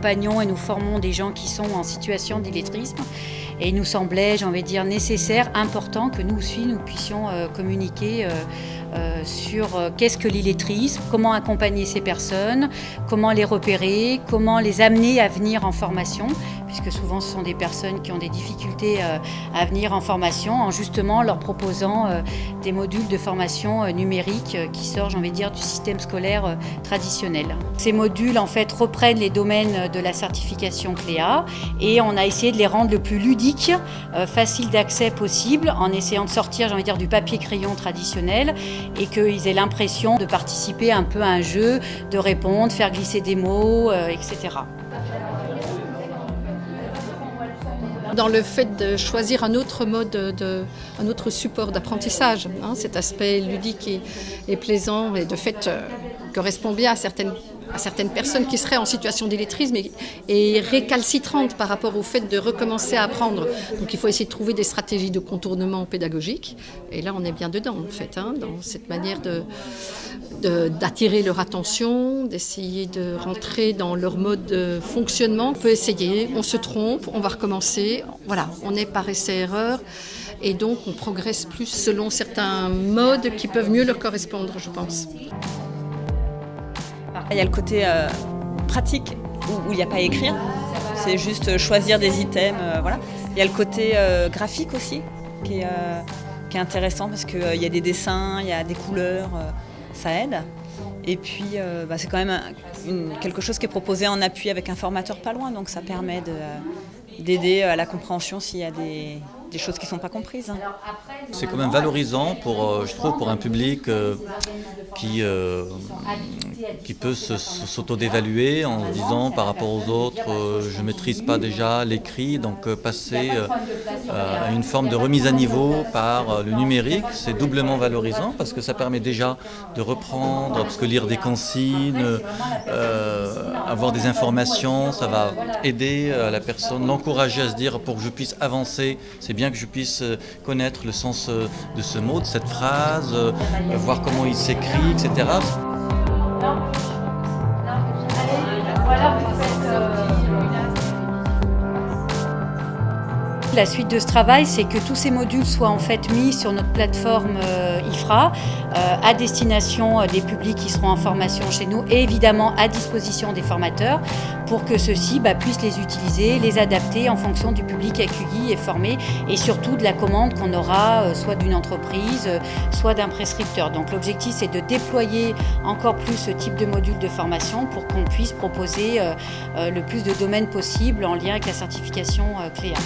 accompagnons et nous formons des gens qui sont en situation d'illettrisme. Et il nous semblait, j'ai envie de dire, nécessaire, important que nous aussi, nous puissions communiquer sur qu'est-ce que l'illettrisme, comment accompagner ces personnes, comment les repérer, comment les amener à venir en formation, puisque souvent ce sont des personnes qui ont des difficultés à venir en formation, en justement leur proposant des modules de formation numérique qui sortent, j'ai envie de dire, du système scolaire traditionnel. Ces modules, en fait, reprennent les domaines de la certification CLEA et on a essayé de les rendre le plus ludique, facile d'accès possible, en essayant de sortir, j'ai envie de dire, du papier-crayon traditionnel et qu'ils aient l'impression de participer un peu à un jeu, de répondre, faire glisser des mots, etc. Dans le fait de choisir un autre mode, un autre support d'apprentissage, cet aspect ludique et plaisant et de fait correspond bien à certaines personnes qui seraient en situation d'illettrisme et récalcitrantes par rapport au fait de recommencer à apprendre. Donc il faut essayer de trouver des stratégies de contournement pédagogique. Et là, on est bien dedans, en fait, dans cette manière d'attirer leur attention, d'essayer de rentrer dans leur mode de fonctionnement. On peut essayer, on se trompe, on va recommencer. Voilà, on est par essai-erreur. Et donc, on progresse plus selon certains modes qui peuvent mieux leur correspondre, je pense. Il y a le côté pratique où il n'y a pas à écrire, c'est juste choisir des items. Voilà. Il y a le côté graphique aussi qui est intéressant parce qu'il y a des dessins, il y a des couleurs, ça aide. Et puis c'est quand même quelque chose qui est proposé en appui avec un formateur pas loin, donc ça permet d'aider à la compréhension s'il y a des choses qui ne sont pas comprises. C'est quand même valorisant je trouve, pour un public qui peut s'auto-dévaluer en se disant par rapport aux autres, je ne maîtrise pas déjà l'écrit, donc passer à une forme de remise à niveau par le numérique, c'est doublement valorisant parce que ça permet déjà de reprendre, parce que lire des consignes, avoir des informations, ça va aider la personne, l'encourager à se dire pour que je puisse avancer, c'est bien que je puisse connaître le sens de ce mot, de cette phrase, voir comment il s'écrit, etc. La suite de ce travail, c'est que tous ces modules soient en fait mis sur notre plateforme IFRA à destination des publics qui seront en formation chez nous et évidemment à disposition des formateurs pour que ceux-ci puissent les utiliser, les adapter en fonction du public accueilli et formé et surtout de la commande qu'on aura soit d'une entreprise, soit d'un prescripteur. Donc l'objectif, c'est de déployer encore plus ce type de module de formation pour qu'on puisse proposer le plus de domaines possibles en lien avec la certification CLEA.